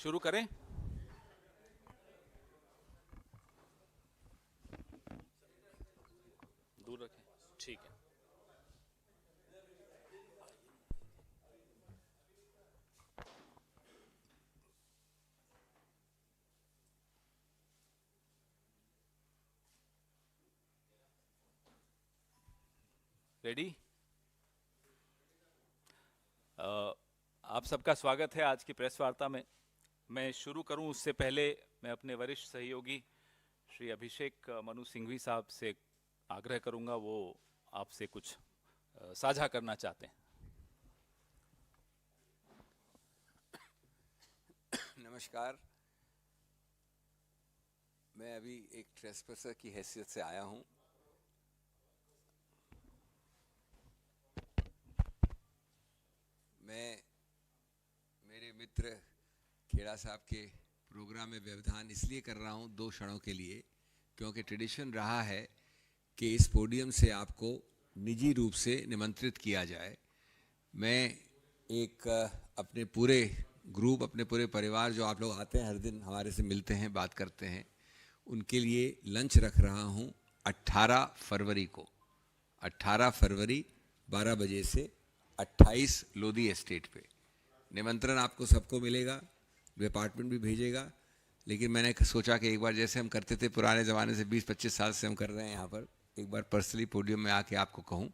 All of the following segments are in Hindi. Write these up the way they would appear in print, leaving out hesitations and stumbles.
शुरू करें। दूर रखें, ठीक है। रेडी? आप सबका स्वागत है आज की प्रेस वार्ता में। मैं शुरू करूं उससे पहले मैं अपने वरिष्ठ सहयोगी श्री अभिषेक मनु सिंघवी साहब से आग्रह करूंगा, वो आपसे कुछ साझा करना चाहते हैं। नमस्कार, मैं अभी एक ट्रेसपेसर की हैसियत से आया हूं। मैं मेरे मित्र खेड़ा साहब के प्रोग्राम में व्यवधान इसलिए कर रहा हूं 2 क्षणों के लिए, क्योंकि ट्रेडिशन रहा है कि इस पोडियम से आपको निजी रूप से निमंत्रित किया जाए। मैं एक अपने पूरे ग्रुप, अपने पूरे परिवार जो आप लोग आते हैं हर दिन हमारे से मिलते हैं, बात करते हैं, उनके लिए लंच रख रहा हूं 18 फरवरी को। 18 फरवरी 12 बजे से 28 लोधी एस्टेट पे। निमंत्रण आपको सबको मिलेगा, डिपार्टमेंट भी भेजेगा, लेकिन मैंने सोचा कि एक बार जैसे हम करते थे पुराने ज़माने से 20-25 साल से हम कर रहे हैं यहाँ पर, एक बार पर्सनली पोडियम में आके आपको कहूँ,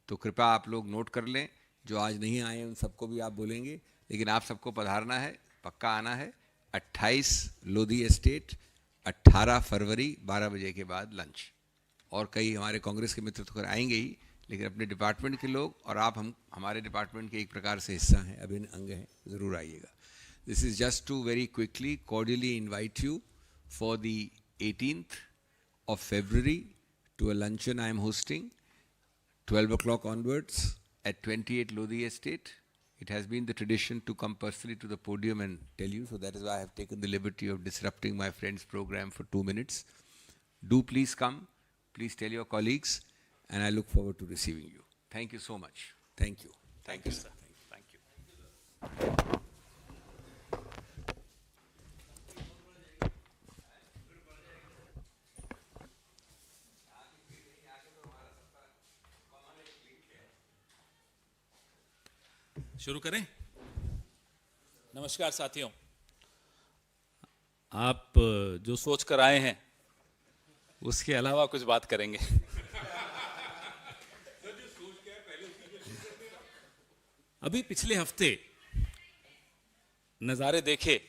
तो कृपया आप लोग नोट कर लें। जो आज नहीं आए उन सबको भी आप बोलेंगे, लेकिन आप सबको पधारना है, पक्का आना है। 28 लोधी एस्टेट, 18 फरवरी 12 बजे के बाद लंच। और कई हमारे कांग्रेस के मित्र तो आएंगे ही, लेकिन अपने डिपार्टमेंट के लोग और आप हम हमारे डिपार्टमेंट के एक प्रकार से हिस्सा हैं, अभिन्न अंग हैं, ज़रूर आइएगा। This is just to very quickly cordially invite you for the 18th of February to a luncheon I am hosting 12 o'clock onwards at 28 Lodhi Estate. It has been the tradition to come personally to the podium and tell you, so that is why I have taken the liberty of disrupting my friend's program for 2 minutes. Do please come, please tell your colleagues, and I look forward to receiving you. Thank you so much. Thank you. Thank you, sir. Thank you. शुरू करें। नमस्कार साथियों, आप जो सोच कर आए हैं उसके अलावा कुछ बात करेंगे। अभी पिछले हफ्ते नज़ारे देखे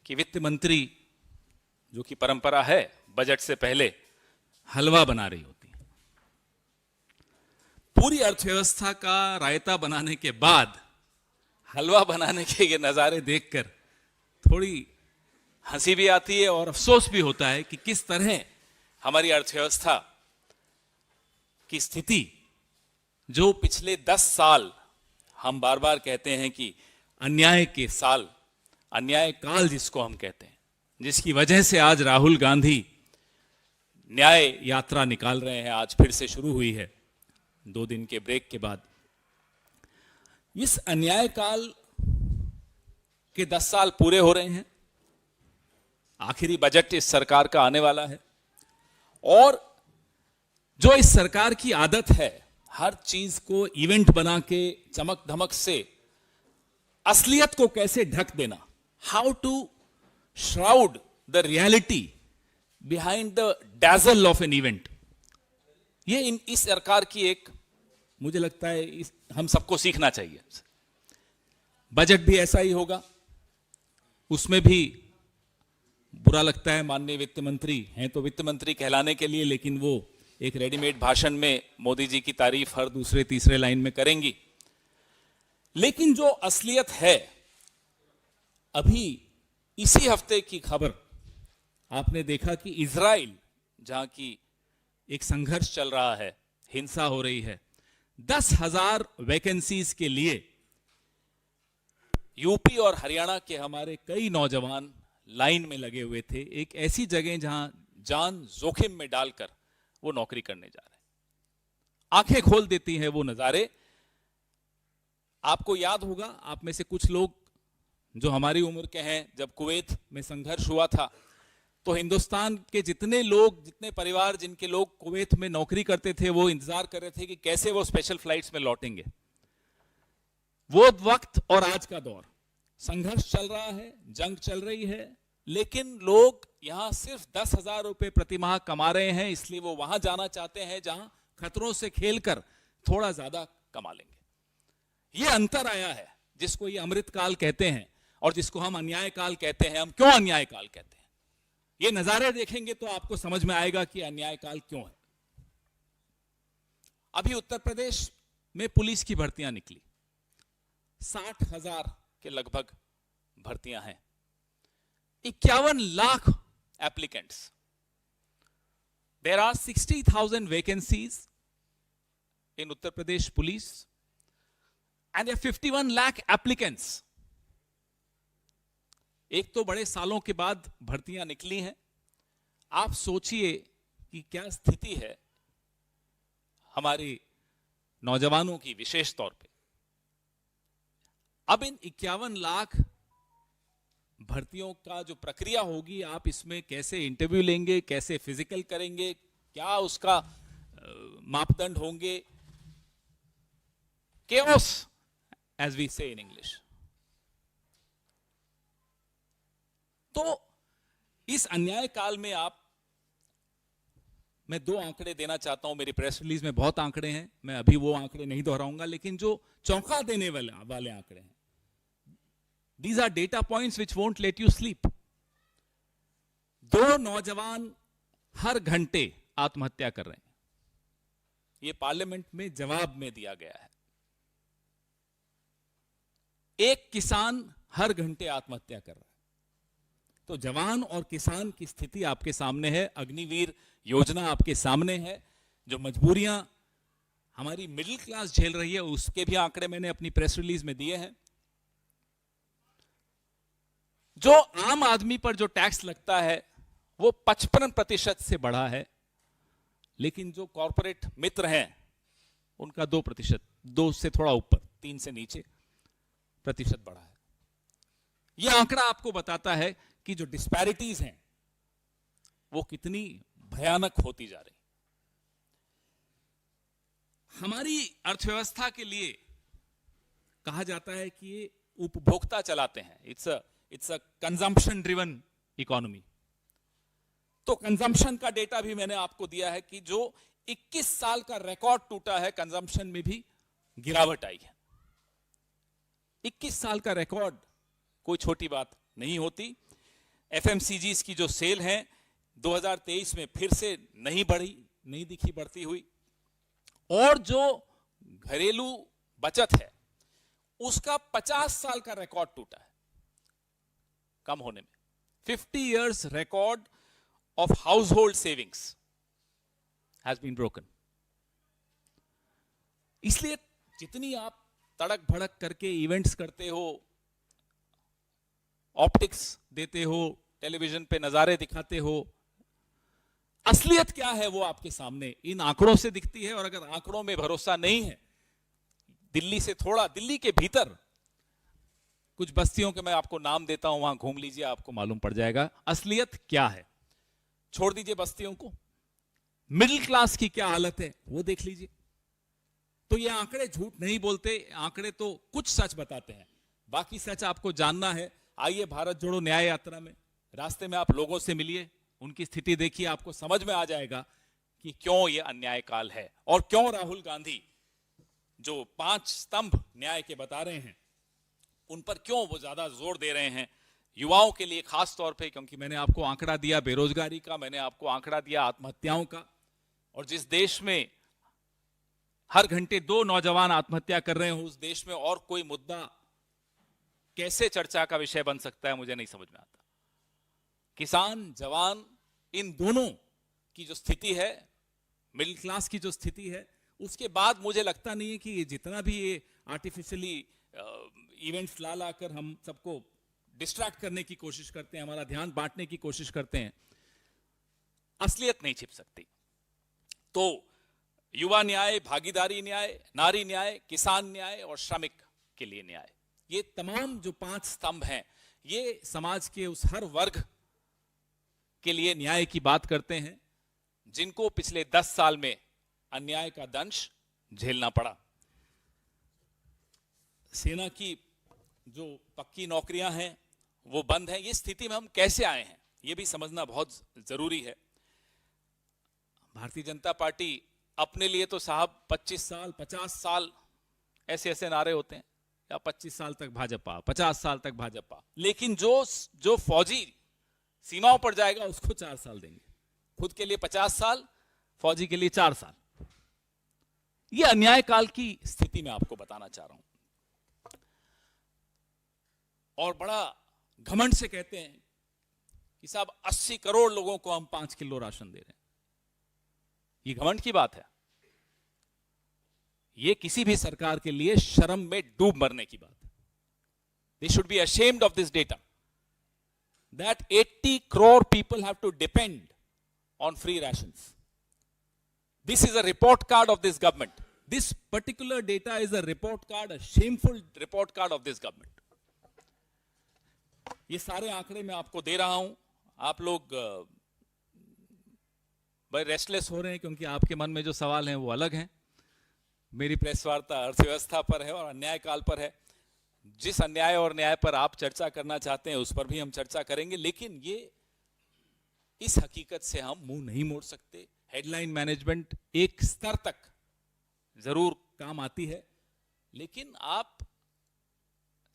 कि वित्त मंत्री, जो कि परंपरा है, बजट से पहले हलवा बना रही होती है। पूरी अर्थव्यवस्था का रायता बनाने के बाद हलवा बनाने के ये नज़ारे देखकर थोड़ी हंसी भी आती है और अफसोस भी होता है कि किस तरह हमारी अर्थव्यवस्था की स्थिति, जो पिछले 10 साल हम बार बार कहते हैं कि अन्याय के साल, अन्याय काल जिसको हम कहते हैं, जिसकी वजह से आज राहुल गांधी न्याय यात्रा निकाल रहे हैं, आज फिर से शुरू हुई है 2 दिन के ब्रेक के बाद। इस अन्याय काल के 10 साल पूरे हो रहे हैं। आखिरी बजट इस सरकार का आने वाला है, और जो इस सरकार की आदत है हर चीज को इवेंट बना के चमक धमक से असलियत को कैसे ढक देना, how to shroud the reality behind the dazzle of an event, ये इस सरकार की एक, मुझे लगता है हम सबको सीखना चाहिए। बजट भी ऐसा ही होगा, उसमें भी बुरा लगता है, माननीय वित्त मंत्री हैं तो वित्त मंत्री कहलाने के लिए, लेकिन वो एक रेडीमेड भाषण में मोदी जी की तारीफ हर दूसरे तीसरे लाइन में करेंगी। लेकिन जो असलियत है, अभी इसी हफ्ते की खबर आपने देखा कि इजराइल, जहां की एक संघर्ष चल रहा है, हिंसा हो रही है, 10,000 वैकेंसीज के लिए यूपी और हरियाणा के हमारे कई नौजवान लाइन में लगे हुए थे, एक ऐसी जगह जहां जान जोखिम में डालकर वो नौकरी करने जा रहे हैं। आंखें खोल देती हैं वो नजारे। आपको याद होगा, आप में से कुछ लोग जो हमारी उम्र के हैं, जब कुवैत में संघर्ष हुआ था तो हिंदुस्तान के जितने लोग, जितने परिवार जिनके लोग कुवैत में नौकरी करते थे, वो इंतजार कर रहे थे कि कैसे वो स्पेशल फ्लाइट्स में लौटेंगे। वो वक्त और आज का दौर, संघर्ष चल रहा है, जंग चल रही है, लेकिन लोग यहां सिर्फ 10,000 रुपए प्रति माह कमा रहे हैं, इसलिए वो वहां जाना चाहते हैं जहां खतरों से खेलकर थोड़ा ज्यादा कमा लेंगे। ये अंतर आया है, जिसको ये अमृत काल कहते हैं और जिसको हम अन्याय काल कहते हैं। हम क्यों अन्याय काल कहते हैं, ये नजारे देखेंगे तो आपको समझ में आएगा कि अन्याय काल क्यों है। अभी उत्तर प्रदेश में पुलिस की भर्तियां निकली, 60,000 के लगभग भर्तियां हैं, 51 lakh applicants. There are 60,000 vacancies in Uttar Pradesh police and 51 lakh applicants. एक तो बड़े सालों के बाद भर्तियां निकली हैं। आप सोचिए कि क्या स्थिति है हमारे नौजवानों की, विशेष तौर पे। अब इन 51 लाख भर्तियों का जो प्रक्रिया होगी, आप इसमें कैसे इंटरव्यू लेंगे, कैसे फिजिकल करेंगे, क्या उसका मापदंड होंगे, chaos as we say in English। तो इस अन्याय काल में मैं 2 आंकड़े देना चाहता हूं। मेरी प्रेस रिलीज में बहुत आंकड़े हैं, मैं अभी वो आंकड़े नहीं दोहराऊंगा, लेकिन जो चौंका देने वाले आंकड़े हैं, these are data points which won't let you sleep. 2 नौजवान हर घंटे आत्महत्या कर रहे हैं, ये पार्लियामेंट में जवाब में दिया गया है। 1 किसान हर घंटे आत्महत्या कर रहा है। तो जवान और किसान की स्थिति आपके सामने है, अग्निवीर योजना आपके सामने है, जो मजबूरियां हमारी मिडिल क्लास झेल रही है, उसके भी आंकड़े मैंने अपनी प्रेस रिलीज में दिए हैं। जो आम आदमी पर जो टैक्स लगता है वो 55% से बढ़ा है, लेकिन जो कॉरपोरेट मित्र हैं उनका 2%, 2 से थोड़ा ऊपर, 3 से नीचे प्रतिशत बढ़ा है। यह आंकड़ा आपको बताता है कि जो डिस्पैरिटीज हैं वो कितनी भयानक होती जा रही। हमारी अर्थव्यवस्था के लिए कहा जाता है कि ये उपभोक्ता चलाते हैं, it's a consumption driven economy. तो कंजम्पशन का डेटा भी मैंने आपको दिया है कि जो 21 साल का रिकॉर्ड टूटा है, कंजम्पशन में भी गिरावट आई है। 21 साल का रिकॉर्ड कोई छोटी बात नहीं होती। एफएमसीजीज की जो सेल है 2023 में फिर से नहीं बढ़ी, नहीं दिखी बढ़ती हुई, और जो घरेलू बचत है उसका 50 साल का रिकॉर्ड टूटा है कम होने में। 50 years record of household savings has been broken। इसलिए जितनी आप तड़क भड़क करके इवेंट्स करते हो, ऑप्टिक्स देते हो, टेलीविजन पे नजारे दिखाते हो, असलियत क्या है वो आपके सामने इन आंकड़ों से दिखती है। और अगर आंकड़ों में भरोसा नहीं है, दिल्ली से थोड़ा, दिल्ली के भीतर कुछ बस्तियों के मैं आपको नाम देता हूं, वहां घूम लीजिए, आपको मालूम पड़ जाएगा असलियत क्या है। छोड़ दीजिए बस्तियों को, मिडिल क्लास की क्या हालत है वो देख लीजिए। तो ये आंकड़े झूठ नहीं बोलते, आंकड़े तो कुछ सच बताते हैं, बाकी सच आपको जानना है। आइए भारत जोड़ो न्याय यात्रा में, रास्ते में आप लोगों से मिलिए, उनकी स्थिति देखिए, आपको समझ में आ जाएगा कि क्यों ये अन्याय काल है और क्यों राहुल गांधी जो 5 स्तंभ न्याय के बता रहे हैं उन पर क्यों वो ज्यादा जोर दे रहे हैं युवाओं के लिए खास तौर पे। क्योंकि मैंने आपको आंकड़ा दिया बेरोजगारी का, मैंने आपको आंकड़ा दिया आत्महत्याओं का, और जिस देश में हर घंटे 2 नौजवान आत्महत्या कर रहे हो, उस देश में और कोई मुद्दा कैसे चर्चा का विषय बन सकता है, मुझे नहीं समझ में आता। किसान, जवान, इन दोनों की जो स्थिति है, मिडिल क्लास की जो स्थिति है, उसके बाद मुझे लगता नहीं है कि जितना भी ये आर्टिफिशियली इवेंट्स ला ला कर हम सबको डिस्ट्रैक्ट करने की कोशिश करते हैं, हमारा ध्यान बांटने की कोशिश करते हैं, असलियत नहीं छिप सकती। तो युवा न्याय, भागीदारी न्याय, नारी न्याय, किसान न्याय और श्रमिक के लिए न्याय, ये तमाम जो 5 स्तंभ हैं, ये समाज के उस हर वर्ग के लिए न्याय की बात करते हैं जिनको पिछले 10 साल में अन्याय का दंश झेलना पड़ा। सेना की जो पक्की नौकरियां हैं वो बंद हैं। ये स्थिति में हम कैसे आए हैं ये भी समझना बहुत जरूरी है। भारतीय जनता पार्टी अपने लिए तो साहब 25 साल 50 साल ऐसे ऐसे नारे होते हैं, या 25 साल तक भाजपा, 50 साल तक भाजपा, लेकिन जो फौजी सीमाओं पर जाएगा उसको 4 साल देंगे। खुद के लिए 50 साल, फौजी के लिए 4 साल। यह अन्याय काल की स्थिति में आपको बताना चाह रहा हूं। और बड़ा घमंड से कहते हैं कि साहब 80 करोड़ लोगों को हम 5 किलो राशन दे रहे हैं। ये घमंड की बात है। ये किसी भी सरकार के लिए शर्म में डूब मरने की बात है। They should be ashamed of this data that 80 crore people have to depend on free rations. This is a report card of this government. This particular data is a report card, a shameful report card of this government. ये सारे आंकड़े मैं आपको दे रहा हूं। आप लोग बड़े रेस्टलेस हो रहे हैं क्योंकि आपके मन में जो सवाल हैं वो अलग हैं। मेरी प्रेस वार्ता अर्थव्यवस्था पर है और अन्याय काल पर है। जिस अन्याय और न्याय पर आप चर्चा करना चाहते हैं उस पर भी हम चर्चा करेंगे, लेकिन ये इस हकीकत से हम मुंह नहीं मोड़ सकते। हेडलाइन मैनेजमेंट एक स्तर तक जरूर काम आती है, लेकिन आप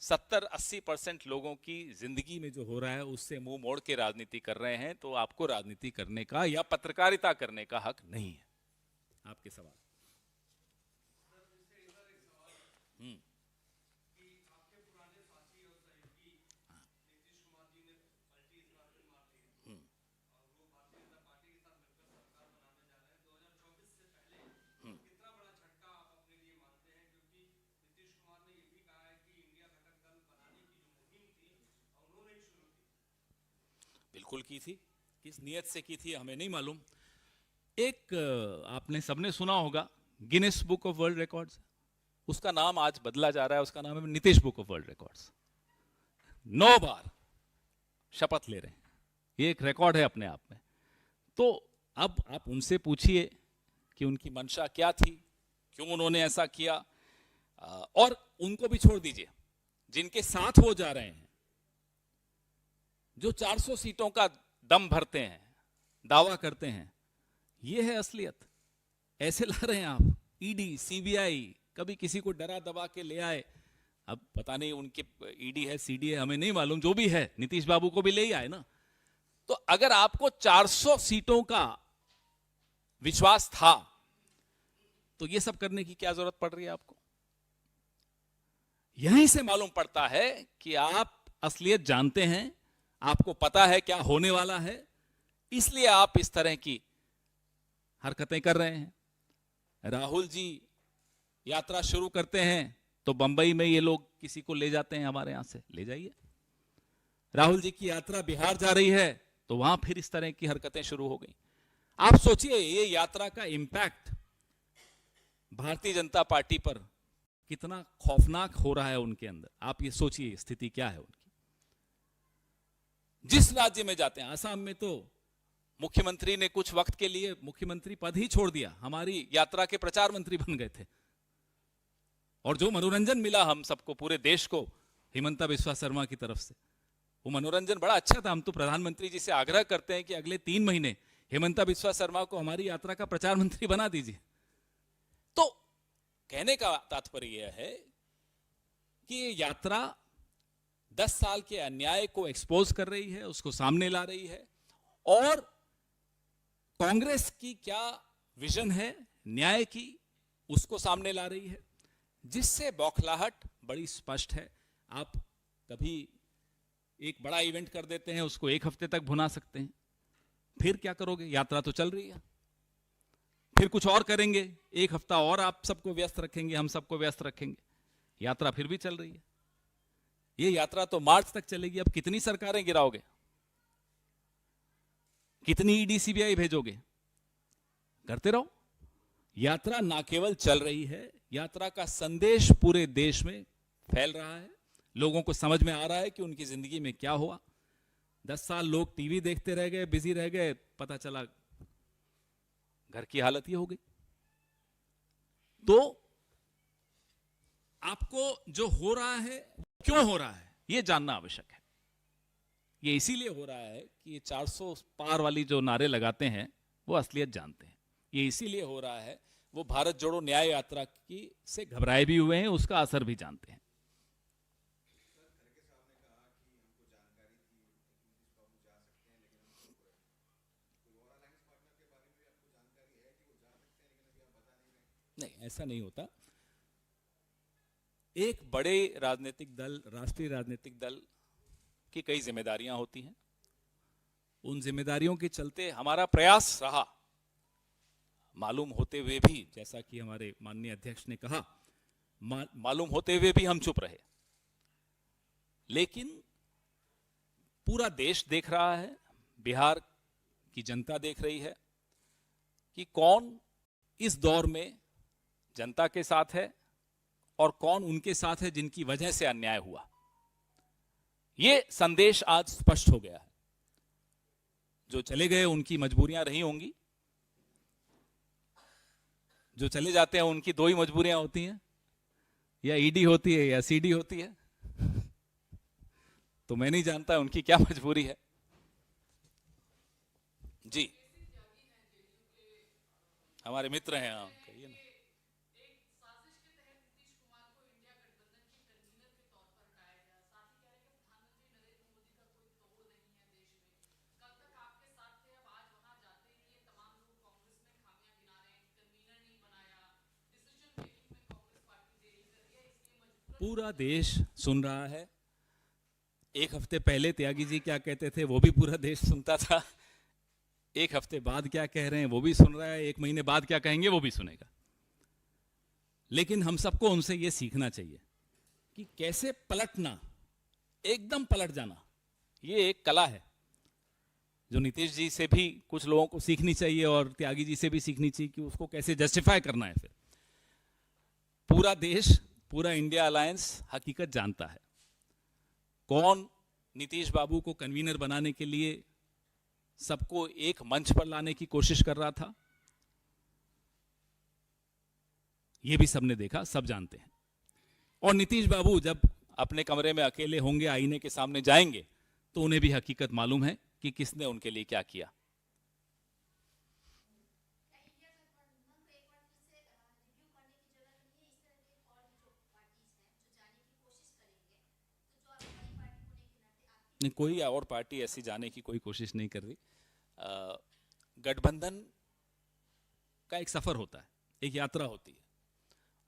70-80% लोगों की जिंदगी में जो हो रहा है उससे मुंह मोड़ के राजनीति कर रहे हैं, तो आपको राजनीति करने का या पत्रकारिता करने का हक नहीं है। आपके सवाल। बिल्कुल की थी। किस नियत से की थी हमें नहीं मालूम। एक आपने सबने सुना होगा Guinness book of world records, उसका नाम आज बदला जा रहा है। उसका नाम है Nitish book of world records. 9 बार शपथ ले रहे हैं। ये एक रिकॉर्ड है अपने आप में। तो अब आप उनसे पूछिए कि उनकी मंशा क्या थी, क्यों उन्होंने ऐसा किया। और उनको भी छोड़ दीजिए, जिनके साथ वो जा रहे हैं, जो 400 सीटों का दम भरते हैं, दावा करते हैं, ये है असलियत। ऐसे ला रहे हैं आप। ईडी, सीबीआई कभी किसी को डरा दबा के ले आए। अब पता नहीं उनके ईडी है, सीडी है, हमें नहीं मालूम। जो भी है, नीतीश बाबू को भी ले ही आए ना। तो अगर आपको 400 सीटों का विश्वास था तो ये सब करने की क्या जरूरत पड़ रही है आपको? यहीं से मालूम पड़ता है कि आप असलियत जानते हैं, आपको पता है क्या होने वाला है, इसलिए आप इस तरह की हरकतें कर रहे हैं। राहुल जी यात्रा शुरू करते हैं तो बंबई में ये लोग किसी को ले जाते हैं, हमारे यहां से ले जाइए। राहुल जी की यात्रा बिहार जा रही है तो वहां फिर इस तरह की हरकतें शुरू हो गई। आप सोचिए ये यात्रा का इंपैक्ट भारतीय जनता पार्टी पर कितना खौफनाक हो रहा है उनके अंदर। आप ये सोचिए स्थिति क्या है उनकी। जिस राज्य में जाते हैं, आसाम में तो मुख्यमंत्री ने कुछ वक्त के लिए मुख्यमंत्री पद ही छोड़ दिया, हमारी यात्रा के प्रचार मंत्री बन गए थे। और जो मनोरंजन मिला हम सबको, पूरे देश को, हिमंता बिस्वा शर्मा की तरफ से, वो मनोरंजन बड़ा अच्छा था। हम तो प्रधानमंत्री जी से आग्रह करते हैं कि अगले 3 महीने हिमंता बिस्वा शर्मा को हमारी यात्रा का प्रचार मंत्री बना दीजिए। तो कहने का तात्पर्य यह है कि ये यात्रा 10 साल के अन्याय को एक्सपोज कर रही है, उसको सामने ला रही है। और कांग्रेस की क्या विजन है न्याय की, उसको सामने ला रही है, जिससे बौखलाहट बड़ी स्पष्ट है। आप कभी एक बड़ा इवेंट कर देते हैं, उसको 1 हफ्ते तक भुना सकते हैं, फिर क्या करोगे? यात्रा तो चल रही है। फिर कुछ और करेंगे, 1 हफ्ता और आप सबको व्यस्त रखेंगे, हम सबको व्यस्त रखेंगे, यात्रा फिर भी चल रही है। ये यात्रा तो मार्च तक चलेगी। अब कितनी सरकारें गिराओगे? कितनी ईडी सीबीआई भेजोगे? करते रहो। यात्रा ना केवल चल रही है, यात्रा का संदेश पूरे देश में फैल रहा है, लोगों को समझ में आ रहा है कि उनकी जिंदगी में क्या हुआ। 10 साल लोग टीवी देखते रह गए, बिजी रह गए, पता चला घर की हालत ये हो गई। तो आपको जो हो रहा है क्यों हो रहा है ये जानना आवश्यक है। ये इसीलिए हो रहा है कि ये 400 पार वाली जो नारे लगाते हैं वो असलियत जानते हैं। ये इसीलिए हो रहा है, वो भारत जोड़ो न्याय यात्रा की से घबराए भी हुए हैं, उसका असर भी जानते हैं। नहीं, ऐसा नहीं होता। एक बड़े राजनीतिक दल, राष्ट्रीय राजनीतिक दल की कई जिम्मेदारियां होती हैं। उन जिम्मेदारियों के चलते हमारा प्रयास रहा, मालूम होते हुए भी, जैसा कि हमारे माननीय अध्यक्ष ने कहा, मालूम होते हुए भी हम चुप रहे। लेकिन पूरा देश देख रहा है, बिहार की जनता देख रही है कि कौन इस दौर में जनता के साथ है और कौन उनके साथ है जिनकी वजह से अन्याय हुआ। यह संदेश आज स्पष्ट हो गया है। जो चले गए उनकी मजबूरियां रही होंगी, जो चले जाते हैं उनकी दो ही मजबूरियां होती हैं, या ईडी होती है या सीडी होती है। तो मैं नहीं जानता उनकी क्या मजबूरी है। जी, हमारे मित्र हैं। हाँ, कहिए ना। पूरा देश सुन रहा है। एक हफ्ते पहले त्यागी जी क्या कहते थे वो भी पूरा देश सुनता था। एक हफ्ते बाद क्या कह रहे हैं वो भी सुन रहा है, एक महीने बाद क्या कहेंगे वो भी सुनेगा। लेकिन हम सबको उनसे ये सीखना चाहिए कि कैसे पलटना, एकदम पलट जाना, ये एक कला है जो नीतीश जी से भी कुछ लोगों को सीखनी चाहिए और त्यागी जी से भी सीखनी चाहिए कि उसको कैसे जस्टिफाई करना है। फिर पूरा देश, पूरा इंडिया अलायंस हकीकत जानता है कौन नीतीश बाबू को कन्वीनर बनाने के लिए सबको एक मंच पर लाने की कोशिश कर रहा था। यह भी सबने देखा, सब जानते हैं। और नीतीश बाबू जब अपने कमरे में अकेले होंगे, आईने के सामने जाएंगे, तो उन्हें भी हकीकत मालूम है कि किसने उनके लिए क्या किया। कोई और पार्टी ऐसी जाने की कोई कोशिश नहीं कर रही। गठबंधन का एक सफर होता है, एक यात्रा होती है।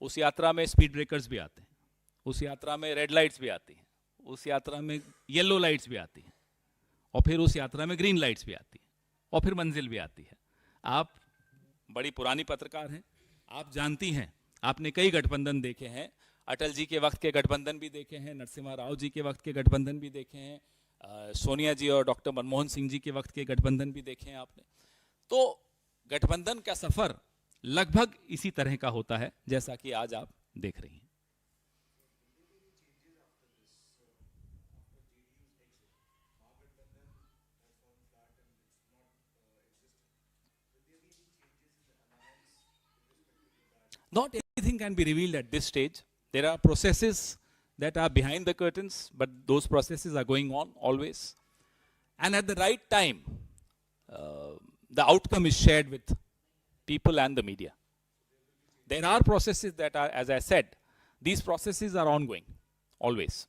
उस यात्रा में स्पीड ब्रेकर्स भी आते हैं, उस यात्रा में रेड लाइट्स भी आती हैं, उस यात्रा में येलो लाइट्स भी आती हैं, और फिर उस यात्रा में ग्रीन लाइट्स भी आती हैं, और फिर मंजिल भी आती है। आप बड़ी पुरानी पत्रकार हैं, आप जानती हैं, आपने कई गठबंधन देखे हैं। अटल जी के वक्त के गठबंधन भी देखे हैं, नरसिम्हा राव जी के वक्त के गठबंधन भी देखे हैं, सोनिया जी और डॉक्टर मनमोहन सिंह जी के वक्त के गठबंधन भी देखे हैं आपने। तो गठबंधन का सफर लगभग इसी तरह का होता है जैसा कि आज आप देख रही हैं। Not anything can be revealed at this stage. There are processes that are behind the curtains, but those processes are going on always. And at the right time, the outcome is shared with people and the media. There are processes that are, as I said, these processes are ongoing, always.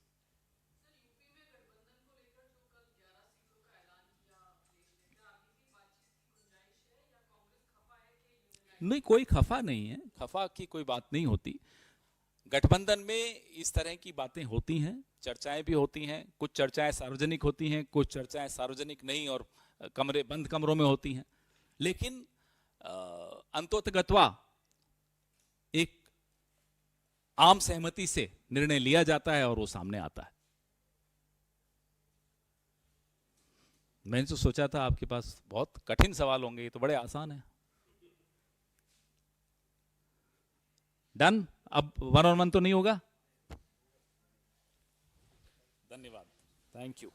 नहीं, कोई खफा नहीं है, खफा की कोई बात नहीं होती। गठबंधन में इस तरह की बातें होती हैं, चर्चाएं भी होती हैं। कुछ चर्चाएं सार्वजनिक होती हैं, कुछ चर्चाएं सार्वजनिक नहीं और बंद कमरों में होती हैं। लेकिन अंततोगत्वा एक आम सहमति से निर्णय लिया जाता है और वो सामने आता है। मैंने तो सोचा था आपके पास बहुत कठिन सवाल होंगे, ये तो बड़े आसान है। डन। अब 1-on-1 तो नहीं होगा। धन्यवाद, थैंक यू।